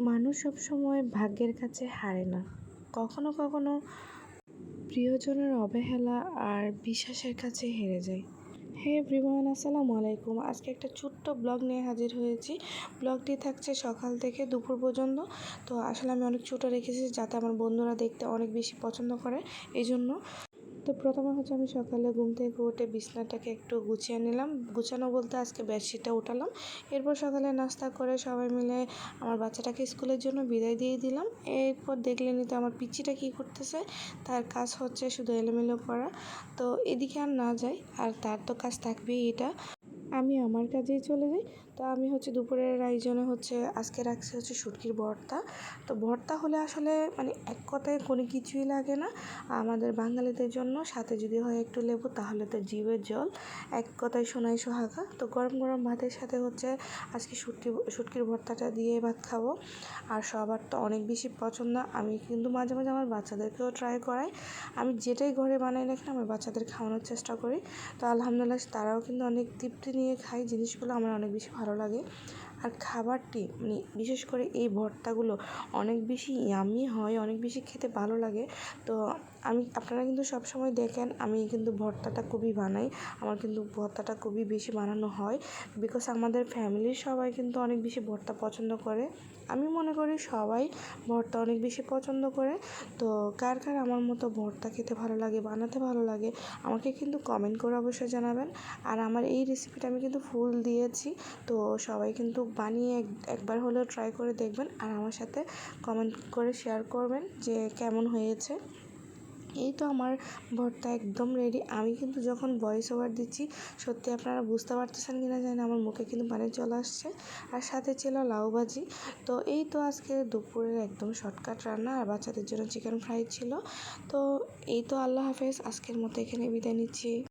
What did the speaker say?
মানুষ সবসময় ভাগ্যের কাছে হারে না, কখনো কখনো প্রিয়জনের অবহেলা আর বিশ্বাসের কাছে হেরে যায়। হে এভরিওয়ান, আসসালামু আলাইকুম। আজকে একটা ছোট্ট ব্লগ নিয়ে হাজির হয়েছি। ব্লগটি থাকছে সকাল থেকে দুপুর পর্যন্ত। তো আসলে আমি অনেক ছোটো রেখেছি যাতে আমার বন্ধুরা দেখতে অনেক বেশি পছন্দ করে, এই জন্য। তো প্রথমে হচ্ছে আমি সকালে ঘুম থেকে উঠে বিছনাটাকে একটু গুছিয়ে নিলাম। গুছানো বলতে আজকে বেডশিটটা উঠালাম। এরপর সকালে নাস্তা করে সবাই মিলে আমার বাচ্চাটাকে স্কুলের জন্য বিদায় দিয়ে দিলাম। এরপর দেখলেনি তো আমার পিচ্চিটা কী করতেছে। তার কাজ হচ্ছে শুধু এলোমেলো করা। তো এদিকে আর না যাই, আর তার তো কাজ থাকবেই। এটা আমি আমার কাজেই চলে যাই। তো আমি হচ্ছে দুপুরের আয়োজনে হচ্ছে আজকে রাখছি হচ্ছে শুটকির ভর্তা। তো ভর্তা হলে আসলে মানে এক কথায় কোনো কিছুই লাগে না আমাদের বাঙালিদের জন্য। সাথে যদি হয় একটু লেবু, তাহলে তো জিভের জল, এক কথায় সোনাই সোহাগা। তো গরম গরম ভাতের সাথে হচ্ছে আজকে শুটকির ভর্তাটা দিয়ে ভাত খাবো। আর সবার তো অনেক বেশি পছন্দ। আমি কিন্তু মাঝে মাঝে আমার বাচ্চাদেরকেও ট্রাই করাই। আমি যেটাই ঘরে বানাই না কেন আমার বাচ্চাদের খাওয়ানোর চেষ্টা করি। তো আলহামদুলিল্লাহ তারাও কিন্তু অনেক তৃপ্তি নিয়ে খায়। জিনিসগুলো আমার অনেক বেশি ভালো লাগে। আর খাবারটি মানে বিশেষ করে এই ভর্তাগুলো অনেক বেশি ইয়ামি হয়, অনেক বেশি খেতে ভালো লাগে। তো আপনারা কিন্তু সবসময় দেখেন আমি কিন্তু ভর্তাটা খুবই বানাই। আমার কিন্তু ভর্তাটা খুবই বেশি বানানো হয়, বিকজ আমাদের ফ্যামিলির সবাই কিন্তু অনেক বেশি ভর্তা পছন্দ করে। আমি মনে করি সবাই ভর্তা অনেক বেশি পছন্দ করে। তো কার কার আমার মতো ভর্তা খেতে ভালো লাগে, বানাতে ভালো লাগে, আমাকে কিন্তু কমেন্ট করে অবশ্যই জানাবেন। আর আমার এই রেসিপিটা আমি কিন্তু ফুল দিয়েছি। তো সবাই কিন্তু বানিয়ে একবার হলেও ট্রাই করে দেখবেন, আর আমার সাথে কমেন্ট করে শেয়ার করবেন যে কেমন হয়েছে। এই তো আমার ভর্তা একদম রেডি। আমি কিন্তু যখন ভয়েস ওভার দিচ্ছি সত্যি আপনারা বুঝতে পারতেছেন কিনা জানি না, আমার মুখে কিন্তু পানি চলে আসছে। আর সাথে ছিল লাউ ভাজি। তো এই তো আজকে দুপুরের একদম শর্টকাট রান্না, আর বাচ্চাদের জন্য চিকেন ফ্রাই ছিল। তো এই তো, আল্লাহ হাফেজ। আজকের মতো এখানে বিদায় নিচ্ছি।